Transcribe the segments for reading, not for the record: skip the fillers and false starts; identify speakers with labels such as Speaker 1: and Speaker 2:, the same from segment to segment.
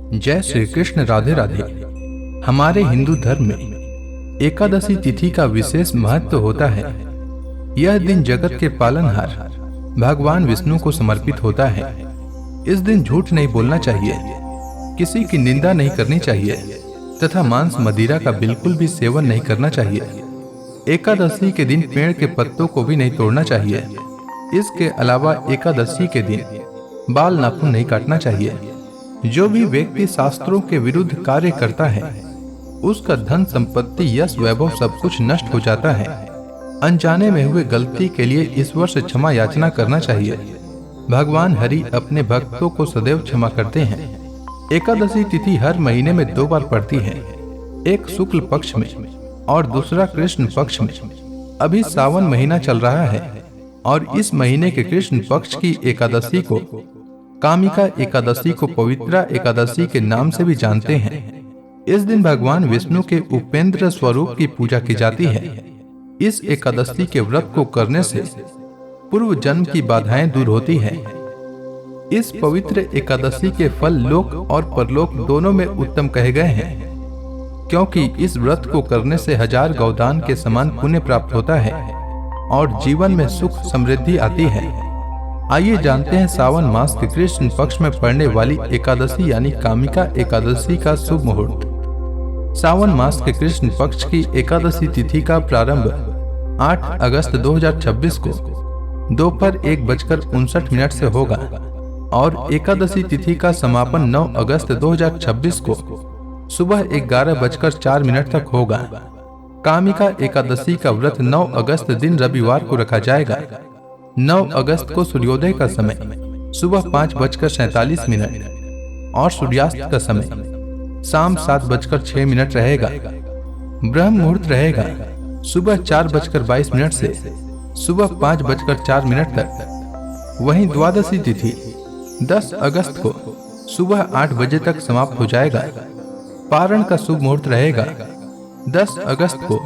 Speaker 1: जय श्री कृष्ण। राधे राधे। हमारे हिंदू धर्म में एकादशी तिथि का विशेष महत्व होता है। यह दिन जगत के पालनहार भगवान विष्णु को समर्पित होता है। इस दिन झूठ नहीं बोलना चाहिए, किसी की निंदा नहीं करनी चाहिए तथा मांस मदिरा का बिल्कुल भी सेवन नहीं करना चाहिए। एकादशी के दिन पेड़ के पत्तों को भी नहीं तोड़ना चाहिए। इसके अलावा एकादशी के दिन बाल नाखून नहीं काटना चाहिए। जो भी व्यक्ति शास्त्रों के विरुद्ध कार्य करता है उसका धन संपत्ति यश वैभव सब कुछ नष्ट हो जाता है। अनजाने में हुए गलती के लिए ईश्वर से क्षमा याचना करना चाहिए। भगवान हरि अपने भक्तों को सदैव क्षमा करते हैं। एकादशी तिथि हर महीने में 2 बार पड़ती है, एक शुक्ल पक्ष में और दूसरा कृष्ण पक्ष में। अभी सावन महीना चल रहा है और इस महीने के कृष्ण पक्ष की एकादशी को कामिका एकादशी को पवित्रा एकादशी के नाम से भी जानते हैं। इस दिन भगवान विष्णु के उपेंद्र स्वरूप की पूजा की जाती है। इस एकादशी के व्रत को करने से पूर्व जन्म की बाधाएं दूर होती है। इस पवित्र एकादशी के फल लोक और परलोक दोनों में उत्तम कहे गए हैं, क्योंकि इस व्रत को करने से 1000 गौदान के समान पुण्य प्राप्त होता है और जीवन में सुख समृद्धि आती है। आइए जानते हैं सावन मास के कृष्ण पक्ष में पड़ने वाली एकादशी यानी कामिका एकादशी का शुभ मुहूर्त। सावन मास के कृष्ण पक्ष की एकादशी तिथि का प्रारंभ 8 अगस्त 2026 को दोपहर 1:59 से होगा और एकादशी तिथि का समापन 9 अगस्त 2026 को सुबह 11:04 तक होगा। कामिका एकादशी का व्रत 9 अगस्त दिन रविवार को रखा जाएगा। 9 अगस्त को सूर्योदय का समय सुबह 5:47 और सूर्यास्त का समय शाम 7:06 रहेगा। ब्रह्म मुहूर्त रहेगा सुबह 4:22 से सुबह 5:04 तक। वहीं द्वादशी तिथि 10 अगस्त को सुबह 8 बजे तक समाप्त हो जाएगा। पारण का शुभ मुहूर्त रहेगा 10 अगस्त को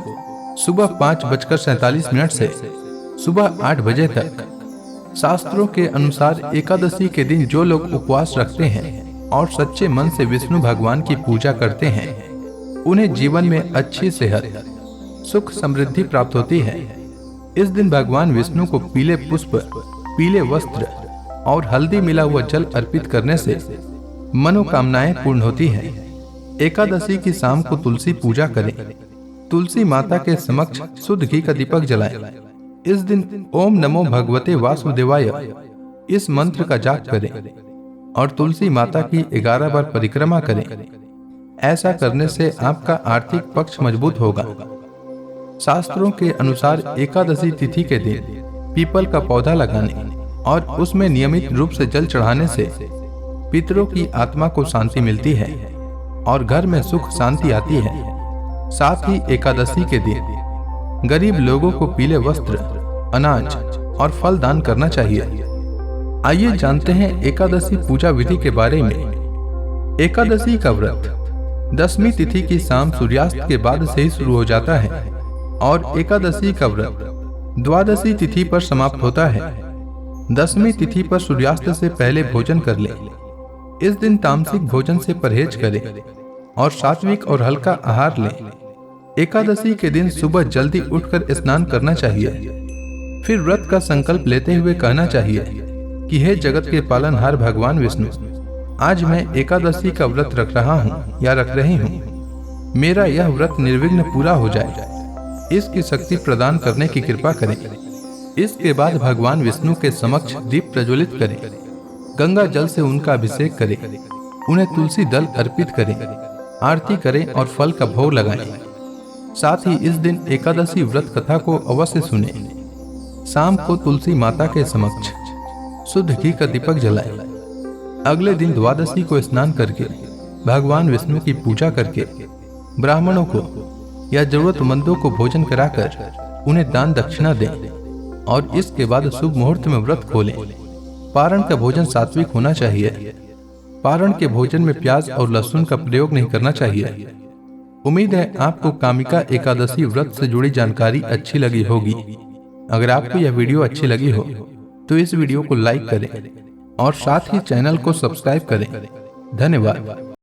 Speaker 1: सुबह 5:47 से सुबह 8 बजे तक। शास्त्रों के अनुसार एकादशी के दिन जो लोग उपवास रखते हैं और सच्चे मन से विष्णु भगवान की पूजा करते हैं उन्हें जीवन में अच्छी सेहत, सुख, समृद्धि प्राप्त होती है। इस दिन भगवान विष्णु को पीले पुष्प, पीले वस्त्र और हल्दी मिला हुआ जल अर्पित करने से मनोकामनाएं पूर्ण होती है। एकादशी की शाम को तुलसी पूजा करें। तुलसी माता के समक्ष शुद्ध घी का दीपक जलाएं। इस दिन ओम नमो भगवते वासुदेवाय इस मंत्र का जाप करें और तुलसी माता की 11 बार परिक्रमा करें। ऐसा करने से आपका आर्थिक पक्ष मजबूत होगा। शास्त्रों के अनुसार एकादशी तिथि के दिन पीपल का पौधा लगाने और उसमें नियमित रूप से जल चढ़ाने से पितरों की आत्मा को शांति मिलती है और घर में सुख शांति आती है। साथ ही एकादशी के दिन गरीब लोगों को पीले वस्त्र, अनाज और फल दान करना चाहिए। आइए जानते हैं एकादशी पूजा विधि के बारे में। एकादशी का व्रत 10वीं तिथि की शाम सूर्यास्त के बाद से ही शुरू हो जाता है और एकादशी का व्रत द्वादशी तिथि पर समाप्त होता है। 10वीं तिथि पर सूर्यास्त से पहले भोजन कर लें। इस दिन तामसिक भोजन से परहेज करें और सात्विक और हल्का आहार लें। एकादशी के दिन सुबह जल्दी उठकर स्नान करना चाहिए। फिर व्रत का संकल्प लेते हुए कहना चाहिए कि हे जगत के पालनहार भगवान विष्णु, आज मैं एकादशी का व्रत रख रहा हूँ या रख रही हूँ। मेरा यह व्रत निर्विघ्न पूरा हो जाए, इसकी शक्ति प्रदान करने की कृपा करें। इसके बाद भगवान विष्णु के समक्ष दीप प्रज्वलित करें, गंगा जल से उनका अभिषेक करें, उन्हें तुलसी दल अर्पित करें, आरती करें और फल का भोग लगाएं। साथ ही इस दिन एकादशी व्रत कथा को अवश्य सुने। शाम को तुलसी माता के समक्ष शुद्ध घी का दीपक जलाएं। अगले दिन द्वादशी को स्नान करके भगवान विष्णु की पूजा करके ब्राह्मणों को या जरूरतमंदों को भोजन कराकर उन्हें दान दक्षिणा दें और इसके बाद शुभ मुहूर्त में व्रत खोलें। पारण का भोजन सात्विक होना चाहिए। पारण के भोजन में प्याज और लहसुन का प्रयोग नहीं करना चाहिए। उम्मीद है आपको कामिका एकादशी व्रत से जुड़ी जानकारी अच्छी लगी होगी। अगर आपको यह वीडियो अच्छी लगी हो तो इस वीडियो को लाइक करें और साथ ही चैनल को सब्सक्राइब करें। धन्यवाद।